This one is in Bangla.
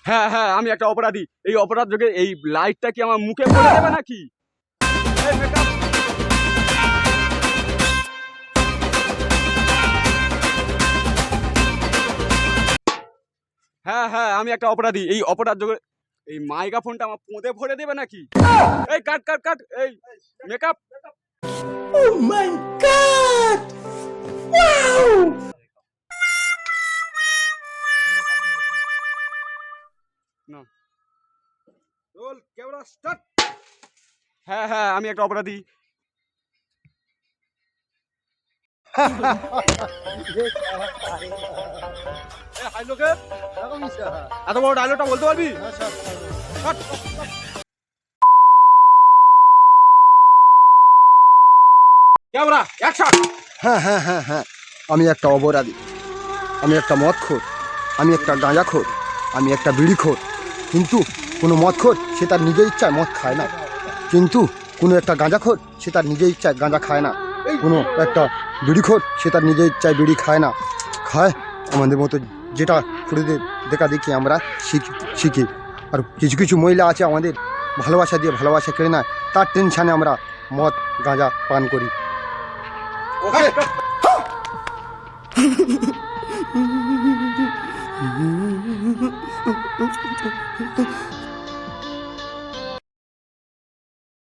হ্যাঁ হ্যাঁ, আমি একটা অপরাধী। এই অপরাধ যোগে এই লাইটটা কি আমার মুখে পড়ে যাবে নাকি? হ্যাঁ হ্যাঁ, আমি একটা অপরাধী। এই অপরাধ যোগে এই মাইক্রোফোনটা আমার পোঁতে ভরে দেবে নাকি? এই কাট কাট কাট, এই makeup. Oh my god! Wow! না, রোল ক্যামেরা স্টার্ট। হ্যাঁ হ্যাঁ, আমি একটা অপরাধী। এত বড় ডায়লগটা বলতে পারবি? Camera action. হ্যাঁ হ্যাঁ হ্যাঁ হ্যাঁ, আমি একটা অপরাধী, আমি একটা মদখোর, আমি একটা গাঁজাখোর, আমি একটা বিড়িখোর। কিন্তু কোনো মদখোর সে তার নিজের ইচ্ছায় মদ খায় না, কিন্তু কোনো একটা গাঁজাখোর সে তার নিজের ইচ্ছায় গাঁজা খায় না, কোনো একটা বিড়িখোর সে তার নিজের ইচ্ছায় বিড়ি খায় না। খায় আমাদের মতো যেটা খুঁড়িদের দেখা দেখি আমরা শিখি। আর কিছু কিছু মহিলা আছে আমাদের ভালোবাসা দিয়ে ভালোবাসা কেড়ে নেয়, তার টেনশানে আমরা মদ গাঁজা পান করি। ওকে।